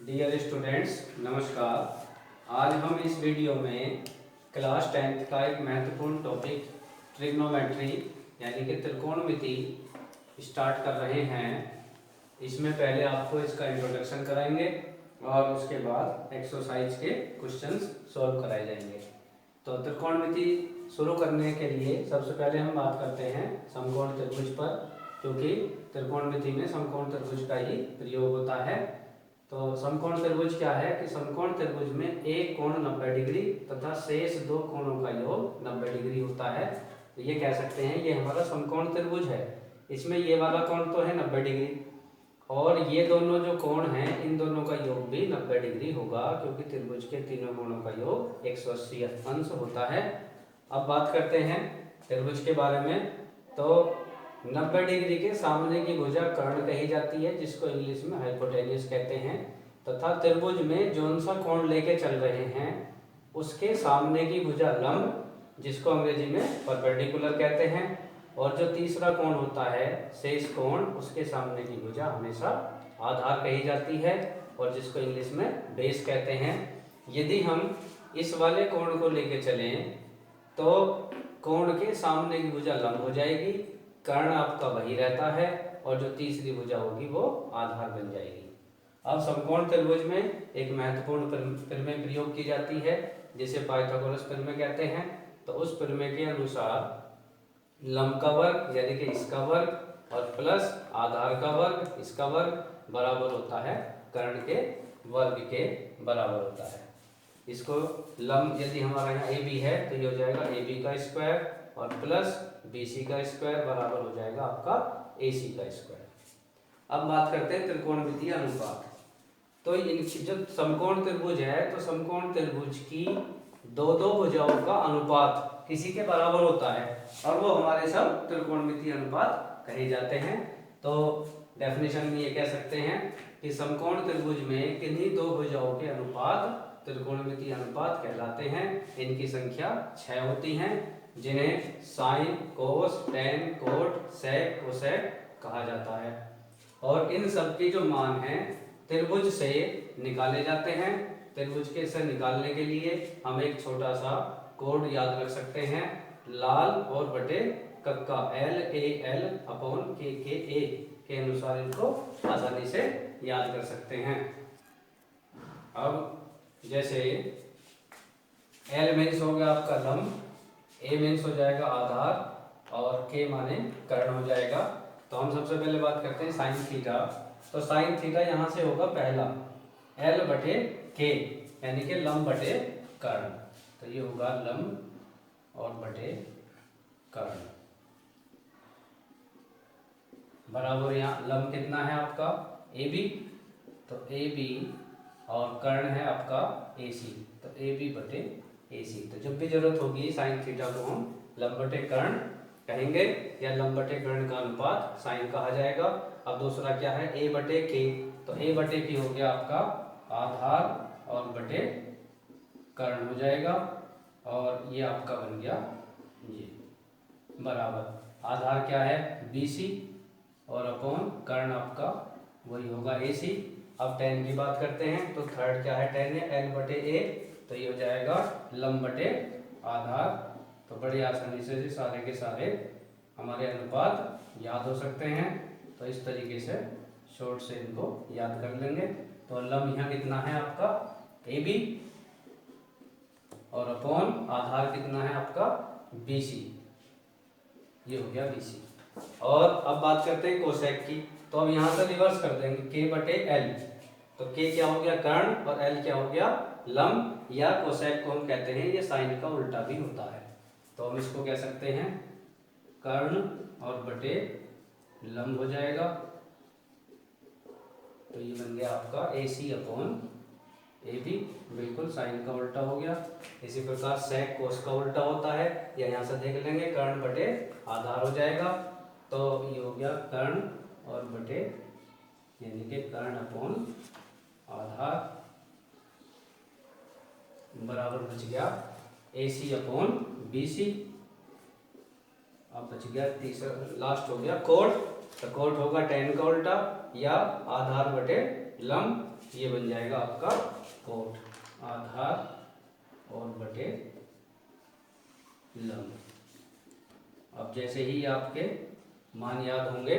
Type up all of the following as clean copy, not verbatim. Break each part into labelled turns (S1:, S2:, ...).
S1: Dear students, नमस्कार। आज हम इस वीडियो में क्लास 10th का एक महत्वपूर्ण टॉपिक ट्रिग्नोमेट्री यानी कि त्रिकोणमिति स्टार्ट कर रहे हैं। इसमें पहले आपको इसका इंट्रोडक्शन कराएंगे और उसके बाद एक्सरसाइज के क्वेश्चंस सॉल्व कराए जाएंगे। तो त्रिकोणमिति शुरू करने के लिए सबसे पहले हम बात करते हैं समकोण त्रिभुज पर, क्योंकि त्रिकोणमिति में समकोण त्रिभुज का ही प्रयोग होता है। तो समकोण त्रिभुज क्या है कि समकोण त्रिभुज में एक कोण 90 डिग्री तथा शेष दो कोणों का योग 90 डिग्री होता है। तो ये कह सकते हैं ये हमारा समकोण त्रिभुज है। इसमें ये वाला कोण तो है 90 डिग्री और ये दोनों जो कोण हैं इन दोनों का योग भी 90 डिग्री होगा, क्योंकि त्रिभुज के तीनों कोणों का योग 180 अंश होता है। अब बात करते हैं त्रिभुज के बारे में। तो 90 डिग्री के सामने की भुजा कर्ण कही जाती है, जिसको इंग्लिश में हाइपोटेन्यूस कहते हैं, तथा त्रिभुज में जौन सा कोण लेके चल रहे हैं उसके सामने की भुजा लंब, जिसको अंग्रेजी में परपेंडिकुलर कहते हैं, और जो तीसरा कोण होता है शेष कोण, उसके सामने की भुजा हमेशा आधार कही जाती है और जिसको इंग्लिश में बेस कहते हैं। यदि हम इस वाले कोण को लेके चलें तो कोण के सामने की भुजा लंब हो जाएगी, कर्ण आपका वही रहता है और जो तीसरी भुजा होगी वो आधार बन जाएगी। अब समकोण त्रिभुज में एक महत्वपूर्ण प्रमेय प्रयोग की जाती है, जिसे पाइथागोरस प्रमेय कहते हैं। तो उस प्रमेय के अनुसार लंब का वर्ग यानी कि इसका वर्ग और प्लस आधार का वर्ग इसका वर्ग बराबर होता है कर्ण के वर्ग के बराबर होता है। इसको लंब यदि हमारा यहाँ ए बी है तो ये हो जाएगा ए बी का स्क्वायर और प्लस बी सी का स्क्वायर बराबर हो जाएगा आपका ए सी का स्क्वायर। अब बात करते हैं त्रिकोणमितीय अनुपात। तो इनकी जो समकोण त्रिभुज है तो समकोण त्रिभुज की दो दो भुजाओं का अनुपात किसी के बराबर होता है और वो हमारे सब त्रिकोणमितीय अनुपात कहे जाते हैं। तो डेफिनेशन में ये कह सकते हैं कि समकोण त्रिभुज में किन्हीं दो भुजाओं के अनुपात त्रिकोणमितीय अनुपात कहलाते हैं। इनकी संख्या 6 होती हैं, जिन्हें साइन, कोस, टेन, कोट, सेक, कोसेक कहा जाता है। और इन सब की जो मान है त्रिभुज से निकाले जाते हैं। त्रिभुज के से निकालने के लिए हम एक छोटा सा कोड याद रख सकते हैं, लाल और बटे कक्का LAL अपॉन KKA के अनुसार इनको आसानी से याद कर सकते हैं। अब जैसे L मीन्स हो गया आपका लंब, A मीन्स हो जाएगा आधार और K माने कर्ण हो जाएगा। तो हम सबसे पहले बात करते हैं साइन थीटा। तो साइन थीटा यहाँ से होगा पहला L बटे K यानी कि लंब बटे कर्ण। तो ये होगा लंब और बटे कर्ण बराबर यहाँ लंब कितना है आपका AB, तो AB और कर्ण है आपका AC, तो AB बटे AC। तो जब भी जरूरत होगी साइन थीटा को हम लंब बटे कर्ण कहेंगे या लंब बटे कर्ण का अनुपात साइन कहा जाएगा। अब दूसरा क्या है A बटे K, तो A बटे K हो गया आपका आधार और बटे कर्ण हो जाएगा और ये आपका बन गया ये बराबर आधार क्या है BC और अपॉन कर्ण आपका वही होगा AC। अब टेन की बात करते हैं तो थर्ड क्या है टेन है L बटे A, तो ये हो जाएगा लंब बटे आधार। तो बड़ी आसानी से सारे के सारे हमारे अनुपात याद हो सकते हैं। तो इस तरीके से शॉर्ट से इनको याद कर लेंगे। तो लंब यहाँ कितना है आपका AB और अपॉन आधार कितना है आपका BC, ये हो गया BC। और अब बात करते हैं कोसेक की। तो अब यहाँ से रिवर्स कर देंगे K बटे L, तो K क्या हो गया कर्ण और L क्या हो गया लंब, या कोसेक को हम कहते हैं ये साइन का उल्टा भी होता है। तो हम इसको कह सकते हैं कर्ण और बटे लंब हो जाएगा। तो ये बन गया आपका AC अपॉन AB, बिल्कुल साइन का उल्टा हो गया। इसी प्रकार सेक कोस का उल्टा होता है, या यहाँ से देख लेंगे कर्ण बटे आधार हो जाएगा। तो ये हो गया कर्ण और बटे यानी कि कर्ण अपॉन आधार बराबर बच गया AC अपॉन BC। अब बच गया तीसरा लास्ट हो गया कोट, तो कोट होगा टेन का उल्टा या आधार बटे लंब, ये बन जाएगा आपका कोट, आधार और बटे लंब। अब जैसे ही आपके मान याद होंगे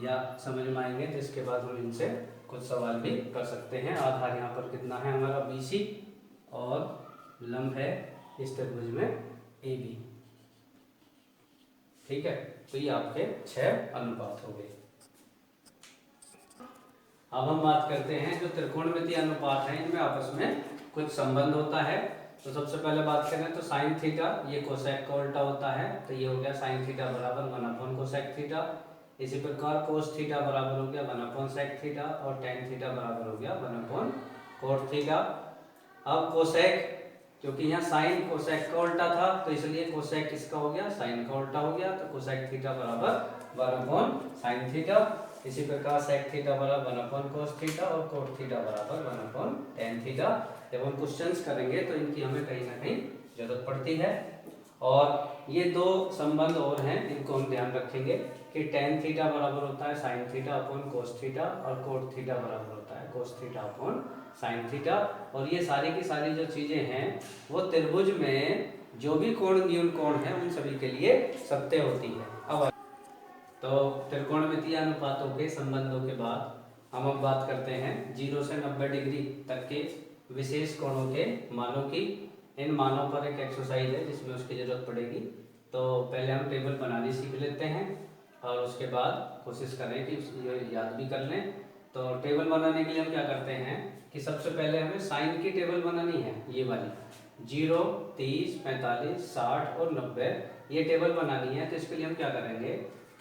S1: या समझ में आएंगे तो इसके बाद हम इनसे कुछ सवाल भी कर सकते हैं। आधार यहाँ पर कितना है हमारा BC और लंब है इस त्रिभुज में AB। ठीक है, तो ये आपके 6 अनुपात हो गए। अब हम बात करते हैं जो त्रिकोणमितीय अनुपात हैं इनमें आपस में कुछ संबंध होता है। तो सबसे पहले बात करें तो साइन थीटा ये कोसेक का उल्टा होता है, तो ये हो गया साइन थीटा बराबर 1 कोसेक थीटा। इसी प्रकार कोस थीटा बराबर हो गया 1 सेक थीटा और टेन थीटा बराबर हो गया 1 कोट थीटा। अब कोसेक, क्योंकि यहाँ साइन कोसेक का उल्टा था तो इसलिए कोसेक किसका हो गया, साइन का उल्टा हो गया, तो कोसेक थीटा बराबर 1 साइन थीटा। इसी प्रकार सेक थीटा बराबर 1 कोस थीटा और कोट थीटा बराबर 1 टेन थीटा। जब हम क्वेश्चंस करेंगे तो इनकी हमें कहीं ना कहीं जरूरत पड़ती है। और ये 2 संबंध और हैं, इनको हम ध्यान रखेंगे कि टेन थीटा बराबर होता है sine theta upon cos theta और कोट थीटा बराबर होता है cos theta upon sine theta. और ये सारी की सारी जो चीजें हैं वो त्रिभुज में जो भी कोण न्यून कोण है उन सभी के लिए सत्य होती है। अब तो त्रिकोणमितीय अनुपातों के संबंधों के बाद हम अब बात करते हैं 0 से 90 डिग्री तक के विशेष कोणों के मानों की। इन मानों पर एक एक्सरसाइज है जिसमें उसकी जरूरत पड़ेगी, तो पहले हम टेबल बनानी सीख लेते हैं और उसके बाद कोशिश करें कि ये याद भी कर लें। तो टेबल बनाने के लिए हम क्या करते हैं कि सबसे पहले हमें साइन की टेबल बनानी है, ये वाली 0, 30, 45, 60 और 90 ये टेबल बनानी है। तो इसके लिए हम क्या करेंगे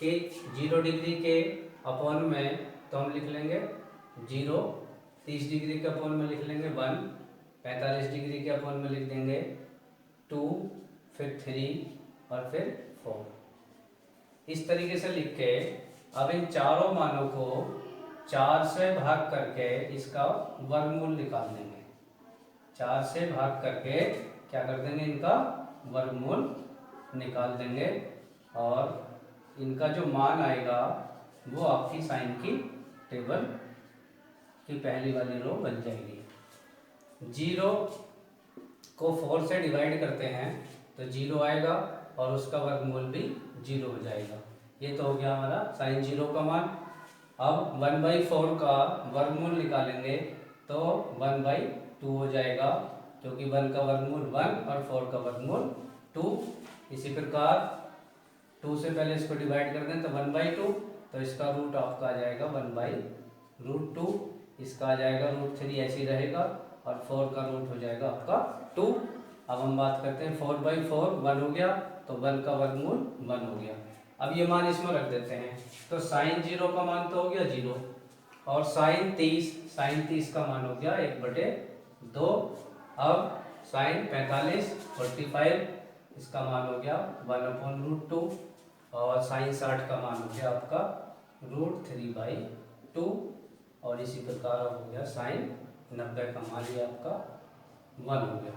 S1: कि 0 डिग्री के अपॉन में तो हम लिख लेंगे 0, 30 डिग्री के अपॉन में लिख लेंगे 1, 45 डिग्री के अपॉन में लिख देंगे 2, फिर 3 और फिर 4। इस तरीके से लिख के अब इन चारों मानों को 4 से भाग करके इसका वर्गमूल निकाल देंगे। 4 से भाग करके क्या कर देंगे, इनका वर्गमूल निकाल देंगे और इनका जो मान आएगा वो आपकी साइन की टेबल की पहली वाली रो बन जाएगी। 0 को 4 से डिवाइड करते हैं तो 0 आएगा और उसका वर्गमूल भी 0 हो जाएगा। ये तो हो गया हमारा साइन 0 का मान। अब 1/4 का वर्गमूल निकालेंगे तो 1/2 हो जाएगा, क्योंकि 1 का वर्गमूल 1 और 4 का वर्गमूल 2। इसी प्रकार 2 से पहले इसको डिवाइड कर दें तो 1/2, तो इसका रूट आपका आ जाएगा 1/√2, इसका आ जाएगा √3 ऐसे ही रहेगा और 4 का रूट हो जाएगा आपका 2। अब हम बात करते हैं 4/4 1 हो गया, तो 1 का वर्गमूल 1 हो गया। अब ये मान इसमें रख देते हैं, तो साइन 0 का मान तो हो गया 0 और साइन 30 का मान हो गया 1/2। अब साइन 45 45 इसका मान हो गया 1/√2 और साइन 60 का मान हो गया आपका √3/2 और इसी प्रकार अब हो गया साइन 90 का मान ये आपका 1 हो गया।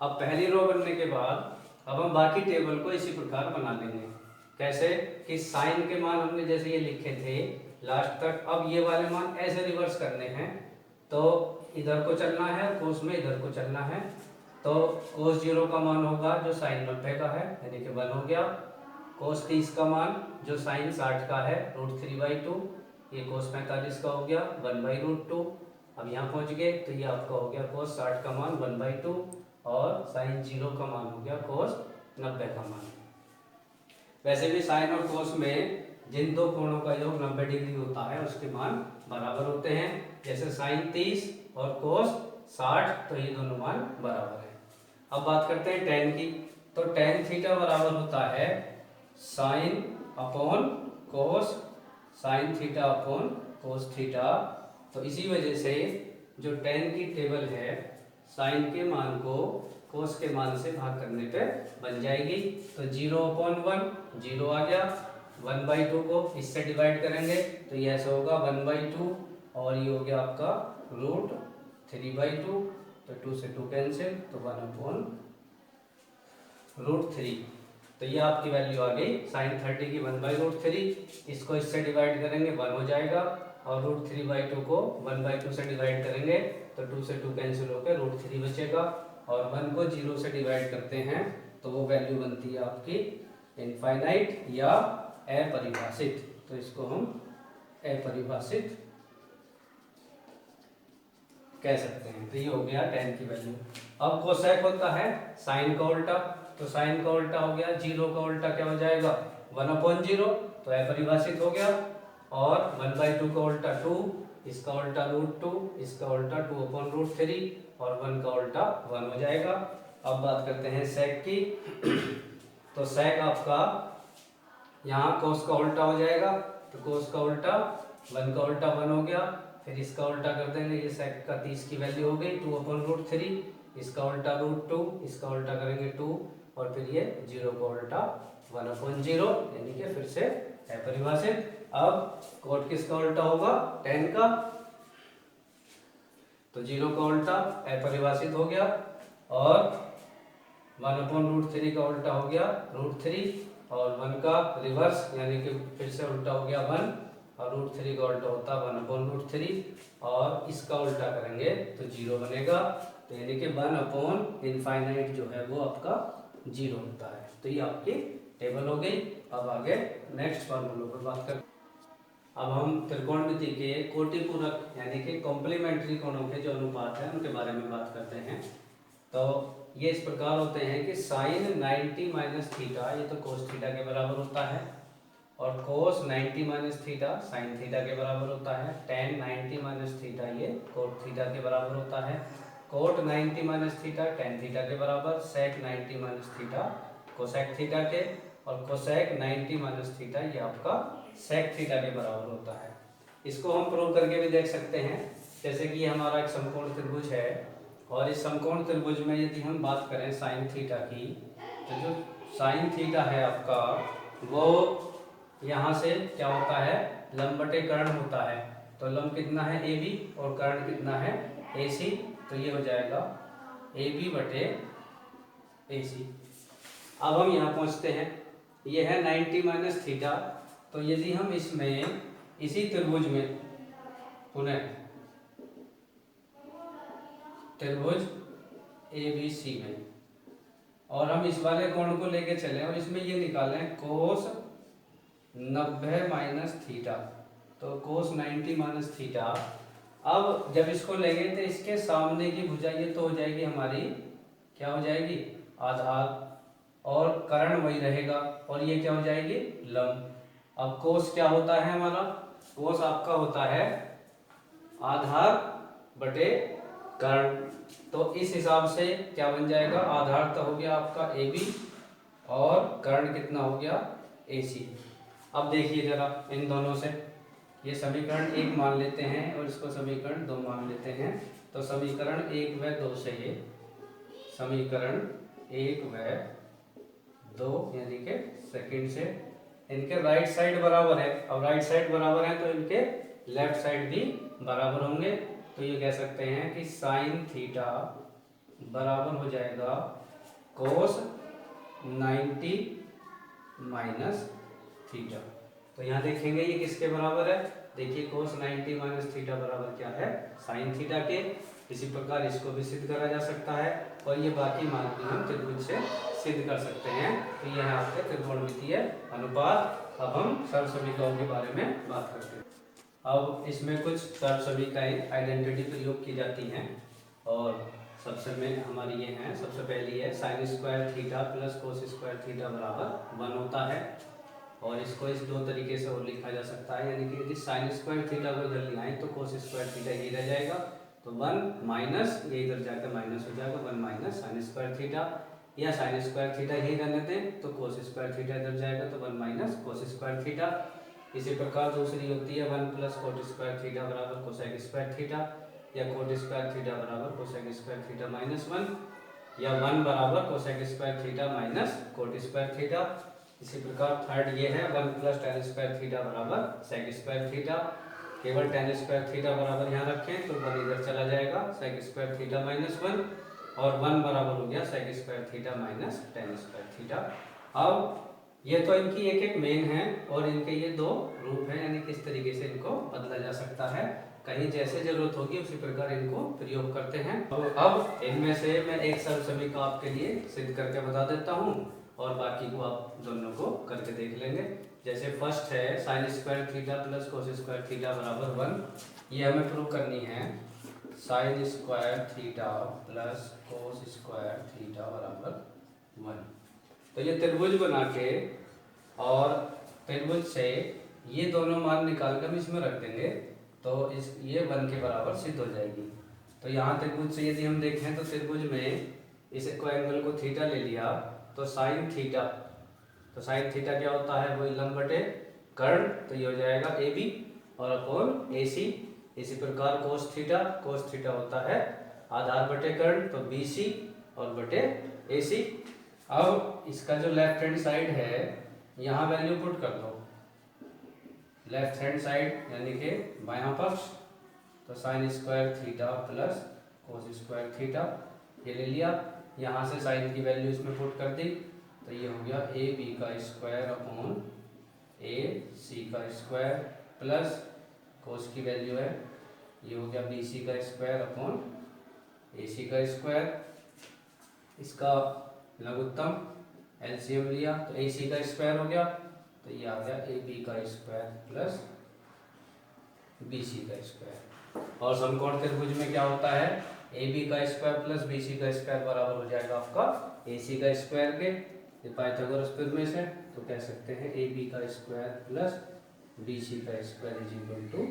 S1: अब पहली रो बनने के बाद अब हम बाकी टेबल को इसी प्रकार बना लेंगे। कैसे कि साइन के मान हमने जैसे ये लिखे थे लास्ट तक, अब ये वाले मान ऐसे रिवर्स करने हैं, तो इधर को चलना है, कोस में इधर को चलना है। तो कोस 0 का मान होगा जो साइन 90 का है यानी कि 1 हो गया। कोस 30 का मान जो साइन 60 का है √3/2, ये कोस 45 का हो गया 1/√2। अब यहाँ पहुँच गए तो ये आपका हो गया कोस 60 का मान 1/2 और साइन 0 का मान हो गया कोस 90 का मान। वैसे भी साइन और कोस में जिन दो कोणों का योग 90 डिग्री होता है उसके मान बराबर होते हैं। जैसे साइन 30 और कोस 60, तो ये दोनों मान बराबर है। अब बात करते हैं टेन की, तो टेन थीटा बराबर होता है साइन अपॉन कोस, sine theta upon cos theta. तो इसी वजह से जो टेन की टेबल है साइन के मान को कोस के मान से भाग करने पे बन जाएगी। तो 0/1 0 आ गया, 1/2 को इससे डिवाइड करेंगे तो ये ऐसा होगा 1/2 और ये हो गया आपका √3/2, तो 2 से 2 कैंसिल तो 1/√3। तो ये आपकी वैल्यू आ गई साइन 30 की 1/√3। इसको इससे डिवाइड करेंगे 1 हो जाएगा और √3/2 को 1/2 से डिवाइड करेंगे तो 2 से 2 कैंसिल होकर √3 बचेगा, और 1 को 0 से डिवाइड करते हैं तो वो वैल्यू बनती है आपकी इनफाइनाइट या अपरिभाषित। तो इसको हम अपरिभाषित कह सकते हैं। तो ये हो गया tan की वैल्यू। अब कोसेक होता है साइन का उल्टा, तो साइन का उल्टा हो गया 0 का उल्टा क्या हो जाएगा 1/0, तो अपरिभाषित हो गया। और 1/2 का उल्टा 2, इसका उल्टा √2, इसका उल्टा 2/√3 और 1 का उल्टा 1 हो जाएगा। अब बात करते हैं सेक की। तो सेक आपका यहाँ कोस का उल्टा हो जाएगा, तो कोस का उल्टा 1 का उल्टा 1 हो गया, फिर इसका उल्टा कर देंगे, ये सेक का 30 की वैल्यू हो गई 2/√3, इसका उल्टा √2, इसका उल्टा करेंगे 2 और फिर ये 0 का उल्टा 1/0, यानी कि फिर से अपरिभाषित। अब कोट किसका उल्टा होगा tan का, तो 0 का उल्टा अपरिभाषित हो गया, और 1/√3 का उल्टा हो गया √3, और 1 का रिवर्स यानी कि फिर से उल्टा हो गया 1, और √3 का उल्टा होता है 1/√3, और इसका उल्टा करेंगे तो 0 बनेगा। तो यानी कि 1/∞ जो है वो आपका 0 होता है। तो ये आपकी टेबल हो गई। अब आगे नेक्स्ट फॉर्मूलों पर बात करते हैं। अब हम त्रिकोणमिति के कोटि पूरक यानी कि कॉम्प्लीमेंट्री कोणों के जो अनुपात हैं उनके बारे में बात करते हैं। तो ये इस प्रकार होते हैं कि साइन 90 माइनस थीटा ये तो कोस थीटा के बराबर होता है, और cos 90 minus theta sine theta के बराबर होता है, tan 90 माइनस थीटा ये कोट थीटा के बराबर होता है, cot 90 minus theta tan theta के बराबर, sec 90 minus theta cosec theta के, और कोसेक 90 माइनस थीटा ये आपका सेक थीटा के बराबर होता है। इसको हम प्रूव करके भी देख सकते हैं। जैसे कि हमारा एक समकोण त्रिभुज है, और इस समकोण त्रिभुज में यदि हम बात करें साइन थीटा की, तो जो साइन थीटा है आपका वो यहाँ से क्या होता है लंब बटे कर्ण होता है। तो लंब कितना है AB और कर्ण कितना है AC, तो ये हो जाएगा AB बटे AC। अब हम यहाँ पहुँचते हैं, ये है 90 माइनस थीटा। तो यदि हम इसमें इसी त्रिभुज में पुनः त्रिभुज ABC में, और हम इस वाले कोण को लेके चले और इसमें ये निकालें कोस 90 माइनस थीटा, तो कोस 90 माइनस थीटा। अब जब इसको लेंगे तो इसके सामने की भुजा ये तो हो जाएगी हमारी क्या हो जाएगी आधार, और कर्ण वही रहेगा, और ये क्या हो जाएगी लंब। अब कोस क्या होता है हमारा, कोस आपका होता है आधार बटे कर्ण। तो इस हिसाब से क्या बन जाएगा, आधार तो हो गया आपका AB और कर्ण कितना हो गया AC। अब देखिए जरा इन दोनों से, ये समीकरण 1 मान लेते हैं और इसको समीकरण 2 मान लेते हैं। तो समीकरण 1 व 2 से ये समीकरण 1 व 2 यानी कि सेकंड से इनके राइट साइड बराबर है। अब राइट साइड बराबर है तो इनके लेफ्ट साइड भी बराबर होंगे। तो ये कह सकते हैं कि साइन थीटा बराबर हो जाएगा कोस 90 माइनस थीटा। तो यहाँ देखेंगे ये किसके बराबर है, देखिए कोस 90 माइनस थीटा बराबर क्या है साइन थीटा के। इसी प्रकार इसको भी सिद्ध करा जा सकता है, और ये बाकी मान भी हम त्रिभुज से सिद्ध कर सकते हैं। तो यह है आपके त्रिकोणमितीय अनुपात। अब हम सर्वसमीकरणों के बारे में बात करते हैं। अब इसमें कुछ सर्वसमीकरण आइडेंटिटी प्रयोग की जाती हैं, और सबसे में हमारी ये हैं। सबसे पहली है sine square theta plus cos square theta बराबर 1 होता है, और इसको इस दो तरीके से और लिखा जा सकता है, यानी कि यदि साइन स्क्वायर थीटा को इधर ले आए तो कोस स्क्वायर थीटा ये रह जाएगा, तो 1 माइनस ये इधर जाकर माइनस हो जाएगा 1 माइनस साइन स्क्वायर थीटा, या साइन स्क्वायर थीटा यही रहने दें तो कोस स्क्वायर थीटा इधर जाएगा तो 1 माइनस कोस स्क्वायर थीटा। इसी प्रकार दूसरी होती है 1 प्लस कोट स्क्वायर थीटा बराबर कोसेक स्क्वायर थीटा, या कोट स्क्वायर थीटा बराबर कोसेक स्क्वायर थीटा माइनस 1, या 1 बराबर cosec square theta minus cot square theta. इसी प्रकार थर्ड ये है 1 प्लस tan स्क्वायर थीटा बराबर सेक स्क्वायर थीटा। केवल tan स्क्वायर थीटा बराबर यहाँ रखें तो 1 इधर चला जाएगा सेक स्क्वायर थीटा माइनस 1, और 1 बराबर हो गया sec square theta minus tan square theta. अब ये तो इनकी एक एक मेन है और इनके ये दो रूप हैं, यानी किस तरीके से इनको बदला जा सकता है, कहीं जैसे जरूरत होगी उसी प्रकार इनको प्रयोग करते हैं। अब इनमें से मैं एक सरल का आपके लिए सिद्ध करके बता देता हूँ और बाकी को आप दोनों को करके देख लेंगे। जैसे फर्स्ट है sine square theta plus cos square theta बराबर 1, ये हमें प्रूव करनी है। Sine square theta plus cos square theta बराबर 1। तो ये त्रिभुज बना के और त्रिभुज से ये दोनों मान निकाल कर हम इसमें रख देंगे तो इस ये 1 के बराबर सिद्ध हो जाएगी। तो यहाँ त्रिभुज से यदि हम देखें तो त्रिभुज में इस एंगल को थीटा ले लिया तो साइन थीटा, तो साइन थीटा क्या होता है, वही लंब बटे कर्ण, तो ये हो जाएगा ए बी और अपॉन ए सी। इसी प्रकार कोस थीटा होता है आधार बटे कर्ण, तो बी सी और बटे ए सी। अब इसका जो लेफ्ट हैंड साइड है यहाँ वैल्यू पुट कर दो, लेफ्ट हैंड साइड यानी कि बायां पक्ष, तो sine square theta plus cos square theta ये ले लिया, यहाँ से साइन की वैल्यू इसमें पुट कर दी, तो ये हो गया ए बी का स्क्वायर अपॉन ए सी का स्क्वायर प्लस कोस की वैल्यू है ये हो गया बी सी का स्क्वायर अपॉन ए सी का स्क्वायर। इसका लघुत्तम एलसीएम लिया तो ए सी का स्क्वायर हो गया, तो ये आ गया ए बी का स्क्वायर प्लस बी सी का स्क्वायर। और समकोण त्रिभुज में क्या होता है, ए बी का स्क्वायर प्लस बी सी का स्क्वायर बराबर हो जाएगा आपका ए सी का स्क्वायर के, ये पाइथागोरस थ्योरम से तो कह सकते हैं ए बी का स्क्वायर प्लस बी सी का स्क्वायर इज इक्वल टू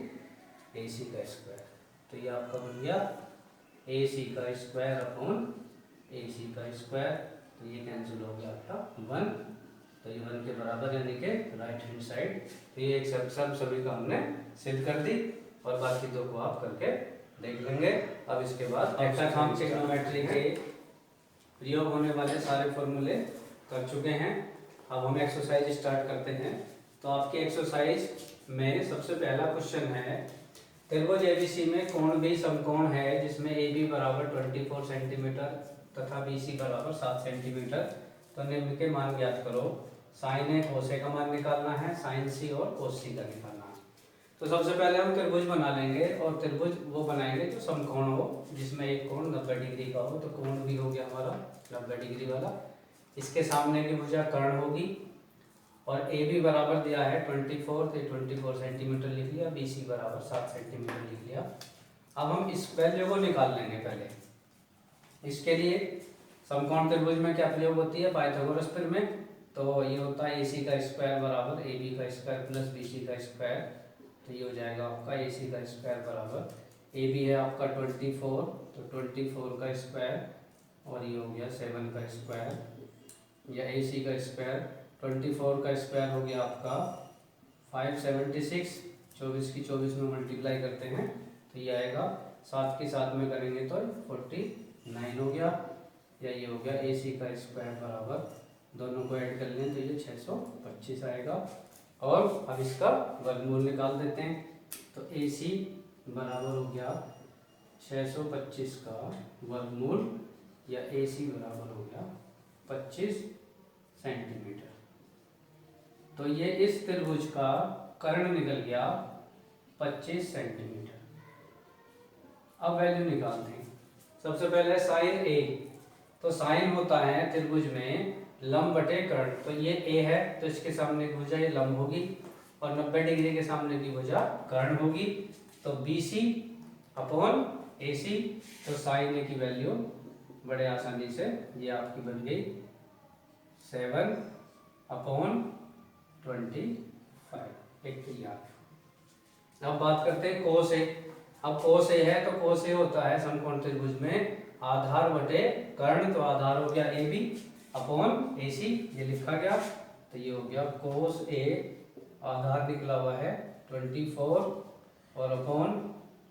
S1: ए सी का स्क्वायर। तो ये आपका बन गया ए सी का स्क्वायर अपॉन ए सी का स्क्वायर, तो ये कैंसिल हो गया आपका 1, तो ये 1 के बराबर यानी कि राइट हैंड साइड। तो ये एक सब सभी का हमने सिद्ध कर दी और बाकी दो को आप करके देख लेंगे। अब इसके बाद अब तक हम ट्रिग्नोमेट्री के प्रयोग होने वाले सारे फॉर्मूले कर चुके हैं। अब हम एक्सरसाइज स्टार्ट करते हैं। तो आपके एक्सरसाइज में सबसे पहला क्वेश्चन है, त्रिभुज एबीसी में कोण भी समकोण है जिसमें ए बी बराबर 24 सेंटीमीटर तथा बी सी बराबर 7 सेंटीमीटर। तो निम्न के मान ज्ञात करो। साइन ए कोस ए का मान निकालना है, साइन सी और कोस सी का निकालना है। तो सबसे पहले हम त्रिभुज बना लेंगे और त्रिभुज वो बनाएंगे जो समकोण हो, जिसमें एक कोण 90 डिग्री का हो। तो कोण भी हो गया हमारा 90 डिग्री वाला। इसके सामने की भुजा कर्ण होगी और ए बी बराबर दिया है 24, तो 24 सेंटीमीटर लिख लिया, बी सी बराबर 7 सेंटीमीटर लिख लिया। अब हम इस वैल्यू को निकाल लेंगे पहले। इसके लिए समकोण त्रिभुज में क्या प्रयोग होती है, पाइथागोरस थ्योरम में। तो ये होता है ए सी का स्क्वायर बराबर ए बी का स्क्वायर प्लस बी सी का स्क्वायर। तो ये हो जाएगा आपका ए सी का स्क्वायर बराबर ए बी है आपका 24, तो 24 का स्क्वायर और ये हो गया 7 का स्क्वायर, या ए सी का स्क्वायर 24 का स्क्वायर हो गया आपका 576, 24 की 24 में मल्टीप्लाई करते हैं तो ये आएगा, 7 के साथ में करेंगे तो 49 हो गया, या ये हो गया ए सी का स्क्वायर बराबर, दोनों को ऐड कर लें तो ये 625 आएगा। और अब इसका वर्गमूल निकाल देते हैं। तो ए सी बराबर हो गया 625 का वर्गमूल, या ए सी बराबर हो गया 25 सेंटीमीटर। तो ये इस त्रिभुज का कर्ण निकल गया 25 सेंटीमीटर। अब वैल्यू निकालते हैं। सबसे पहले साइन ए, तो साइन होता है त्रिभुज में लंब बटे कर्ण। तो ये ए है तो इसके सामने की भुजा ये लंब होगी और 90 डिग्री के सामने की भुजा कर्ण होगी। तो बी सी अपॉन ए सी, तो साइन ए की वैल्यू बड़े आसानी से ये आपकी बन गई 7 अपॉन 25 एक क्रिया। अब बात करते हैं कोस ए। अब कोस ए है तो कोस ए होता है समकोण त्रिभुज में आधार बटे कर्ण। तो आधार हो गया ए बी अपॉन ए सी, ये लिखा गया। तो ये हो गया कोस ए, आधार निकला हुआ है 24 और अपॉन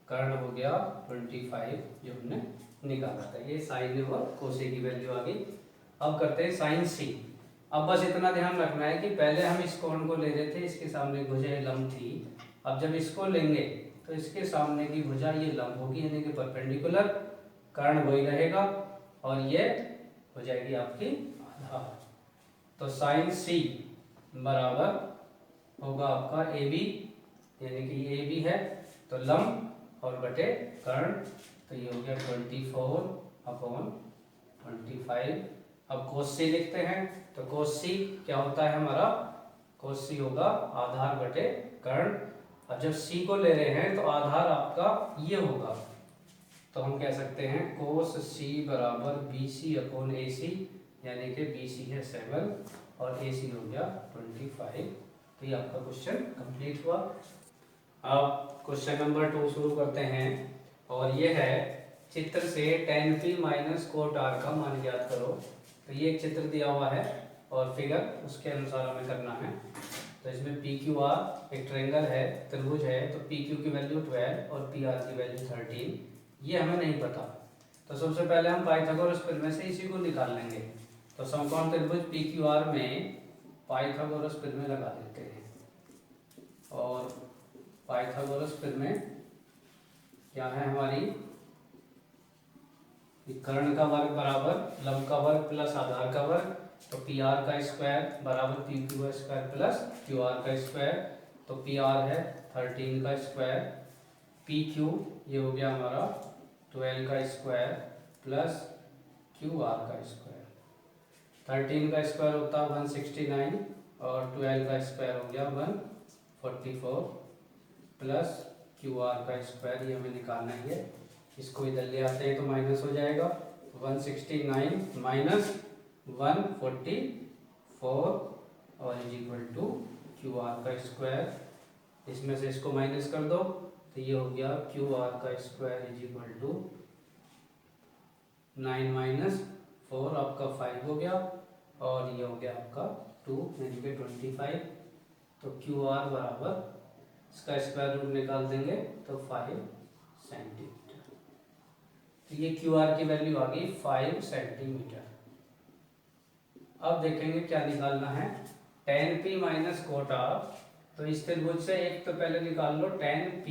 S1: कर्ण हो गया 25 जो हमने निकाला था। ये साइन और कोस ए की वैल्यू आ गई। अब करते हैं साइन सी। अब बस इतना ध्यान रखना है कि पहले हम इस कोण को ले रहे थे, इसके सामने भुजा लंब थी। अब जब इसको लेंगे तो इसके सामने की भुजा ये लंब होगी यानी कि परपेंडिकुलर, कर्ण वही रहेगा और ये हो जाएगी आपकी आधार। तो साइन सी बराबर होगा आपका ए बी, यानी कि ये ए बी है तो लंब और बटे कर्ण, तो ये हो गया 24/25। अब कोस सी लिखते हैं, तो कोस सी क्या होता है हमारा, कोस सी होगा आधार बटे कर्ण। अब जब सी को ले रहे हैं तो आधार आपका ये होगा, तो हम कह सकते हैं कोस सी बराबर बी सी अपॉन ए सी, यानी कि बी सी है 7 और ए सी हो गया 25। तो ये आपका क्वेश्चन कंप्लीट हुआ। अब क्वेश्चन नंबर 2 शुरू करते हैं, और ये है चित्र से tan p minus cot r का मान ज्ञात करो। तो ये एक चित्र दिया हुआ है और फिगर उसके अनुसार हमें करना है। तो इसमें पी क्यू आर एक ट्रायंगल है, त्रिभुज है, तो पी क्यू की वैल्यू 12 और पी आर की वैल्यू 13, ये हमें नहीं पता। तो सबसे पहले हम पाइथागोरस प्रमेय से इसी को निकाल लेंगे। तो समकोण त्रिभुज पी क्यू आर में पाइथागोरस प्रमेय लगा देते हैं, और पाइथागोरस प्रमेय क्या है हमारी, कर्ण का वर्ग बराबर लंब का वर्ग प्लस आधार का वर्ग, तो पी आर का स्क्वायर बराबर P Q square plus Q R का स्क्वायर, तो पी आर है 13 का स्क्वायर, पी क्यू ये हो गया हमारा 12 का स्क्वायर प्लस क्यू आर का स्क्वायर। 13 का स्क्वायर होता है 169 और 12 का स्क्वायर हो गया 144 प्लस क्यू आर का स्क्वायर, ये हमें निकालना ही है। इसको इधर ले आते हैं तो माइनस हो जाएगा, 169 माइनस 144 और is equal to Q R का स्क्वायर। इसमें से इसको माइनस कर दो तो ये हो गया क्यू आर का square is equal to 9 minus 4 आपका 5 हो गया, और ये हो गया आपका 2 यानी कि 25। तो क्यू आर बराबर इसका स्क्वायर रूट निकाल देंगे तो 5 सेंटीमीटर। तो ये क्यू आर की वैल्यू आ गई 5 सेंटीमीटर। अब देखेंगे क्या निकालना है, tan p minus cot r। तो इस त्रिभुज से एक तो पहले निकाल लो tan p।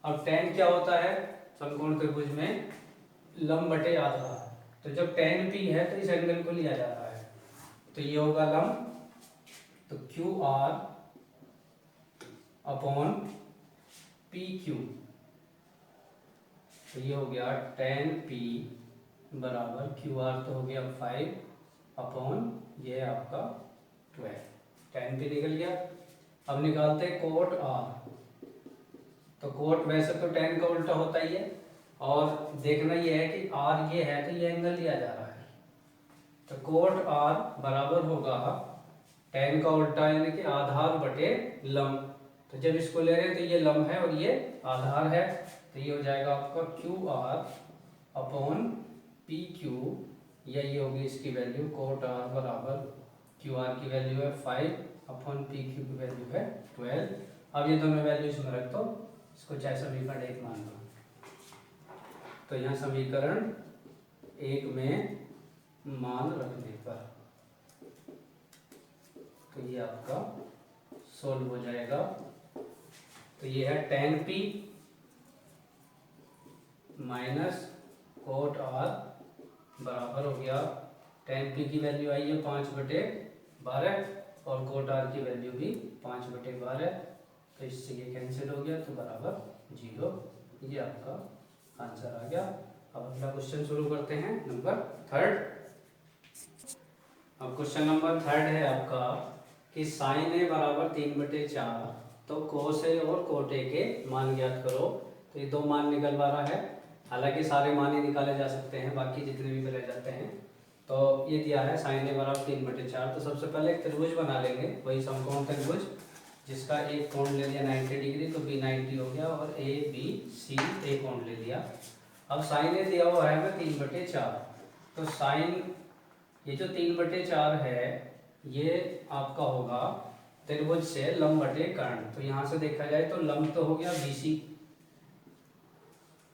S1: अब tan क्या होता है समकोण त्रिभुज में, लंब बटे आधार। तो जब tan p है तो इस एंगल को लिया जा रहा है, तो ये होगा लंब, तो Q R upon P Q, तो ये हो गया tan p बराबर क्यू आर तो हो गया 5 अपॉन ये आपका 12, tan p निकल गया। अब निकालते हैं कोट r। तो कोट वैसे तो tan का उल्टा होता ही है, और देखना ये है कि r ये है तो ये एंगल लिया जा रहा है। तो कोट r बराबर होगा tan का उल्टा यानी कि आधार बटे लंब। तो जब इसको ले रहे हैं तो ये लंब है और ये आधार है, तो ये हो जाएगा आपका Q R upon P Q, या ये होगी इसकी वैल्यू कोट आर बराबर क्यू आर की वैल्यू है 5 अपॉन पी क्यू की वैल्यू है 12। अब ये दोनों वैल्यू इसमें रख दो, इसको चाहे समीकरण 1 मान लो। तो यहाँ समीकरण 1 में मान रखने पर तो ये आपका सोल्व हो जाएगा। तो ये है tan p minus cot r बराबर हो गया, tan p की वैल्यू आई है 5/12 और कोट r की वैल्यू भी 5/12, तो इससे ये कैंसिल हो गया तो बराबर 0। ये आपका आंसर आ गया। अब अगला क्वेश्चन शुरू करते हैं नंबर 3। अब क्वेश्चन नंबर 3 है आपका कि साइन ए बराबर 3/4, तो कोस ए और कोट ए के मान ज्ञात करो। तो ये दो मान निकलवा रहा है, हालांकि सारे मान ही निकाले जा सकते हैं, बाकी जितने भी करे जाते हैं। तो ये दिया है साइन ए बराबर 3/4। तो सबसे पहले एक त्रिभुज बना लेंगे, वही समकोण त्रिभुज जिसका एक कोण ले लिया 90 डिग्री, तो बी 90 हो गया, और ए बी सी एक कोण ले लिया। अब साइन ए दिया हुआ है हमें 3/4, तो साइन ये जो 3/4 है ये आपका होगा त्रिभुज से लंब बटे कर्ण। तो यहाँ से देखा जाए तो लंब तो हो गया BC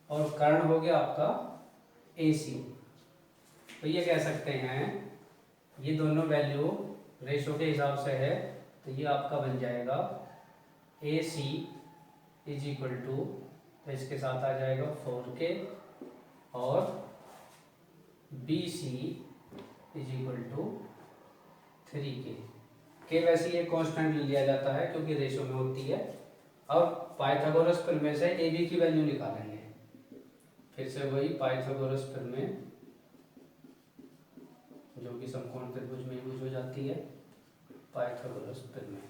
S1: और कर्ण हो गया आपका AC। तो ये कह सकते हैं ये दोनों वैल्यू रेशो के हिसाब से है, तो ये आपका बन जाएगा AC इज इक्वल टू, तो इसके साथ आ जाएगा 4K, और BC is equal to 3K। के वैसे ये कांस्टेंट लिया जाता है क्योंकि रेशो में होती है। अब पाइथागोरस प्रमेय से ए बी की वैल्यू निकालेंगे। फिर से वही पाइथागोरस प्रमेय जो कि समकोण त्रिभुज में यूज हो जाती है। पाइथागोरस प्रमेय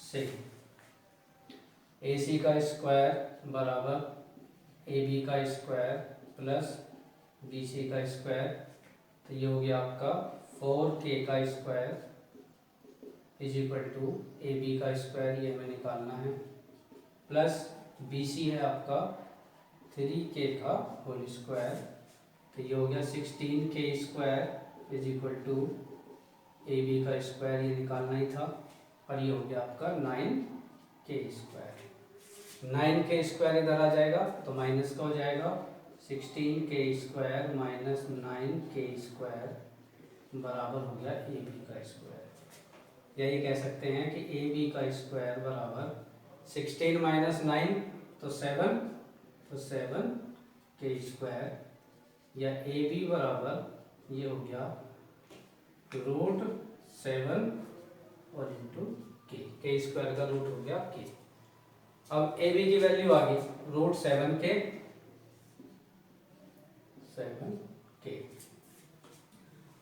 S1: से ए सी का स्क्वायर बराबर ए बी का स्क्वायर प्लस बी सी का स्क्वायर, तो ये हो गया आपका 4k का square is equal to A B का स्क्वायर, ये हमें निकालना है, प्लस बी सी है आपका 3k का होल स्क्वायर, तो ये हो गया 16k square is equal to A B का स्क्वायर, ये निकालना ही था, और ये हो गया आपका 9k स्क्वायर। 9k स्क्वायर इधर आ जाएगा तो माइनस का हो जाएगा, 16k square minus 9k square बराबर हो गया ए बी का स्क्वायर। यही कह सकते हैं कि ए बी का स्क्वायर बराबर 16 माइनस 9 तो 7, तो 7k स्क्वायर, या ए बी बराबर ये हो गया रूट 7 और इंटू के स्क्वायर का रूट हो गया के। अब ए बी की वैल्यू आ गई रूट 7k।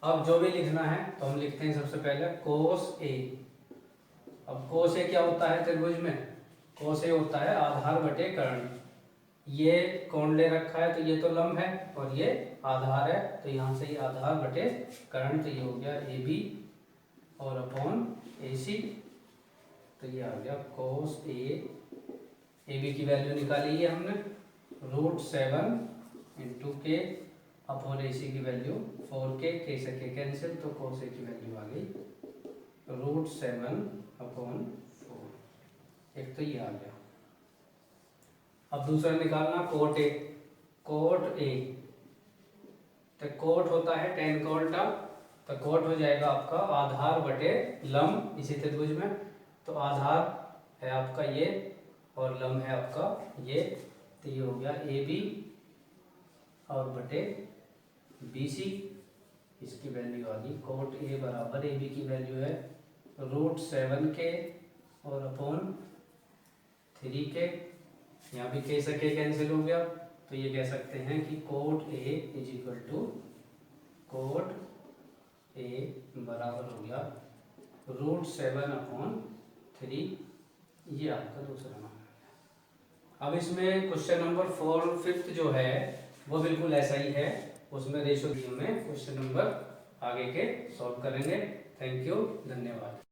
S1: अब जो भी लिखना है तो हम लिखते हैं सबसे पहले कोस ए। अब कोस ए क्या होता है त्रिभुज में? कोस ए होता है आधार बटे कर्ण। ये कोण ले रखा है तो ये तो लंब है और ये आधार है, तो यहाँ से ये आधार बटे कर्ण, तो ये हो गया ए बी और अपॉन ए सी, तो ये आ गया कोस ए बी की वैल्यू निकाली है हमने रूट 7 इंटू के अपॉन ए सी की वैल्यू 4k, के से के कैंसिल, तो कोस ए की वैल्यू आ गई रूट 7 अपॉन 4। एक तो ये आ गया। अब दूसरा निकालना कोट ए। कोट ए तो कोट होता है tan का उल्टा, तो कोट हो जाएगा आपका आधार बटे लंब इसी त्रिभुज में, तो आधार है आपका ये और लंब है आपका ये, तो ये हो गया ए बी और बटे बी सी, इसकी वैल्यू आ गई कोट ए बराबर ए बी की वैल्यू है रूट 7k और अपॉन 3k, यहाँ भी के से के कैंसिल हो गया, तो ये कह सकते हैं कि cot A is equal to cot A बराबर हो गया रूट 7 अपॉन 3, ये आपका दूसरा नंबर। अब इसमें क्वेश्चन नंबर 4 5 जो है वो बिल्कुल ऐसा ही है, उसमें रेशो में क्वेश्चन नंबर आगे के सॉल्व करेंगे। थैंक यू, धन्यवाद।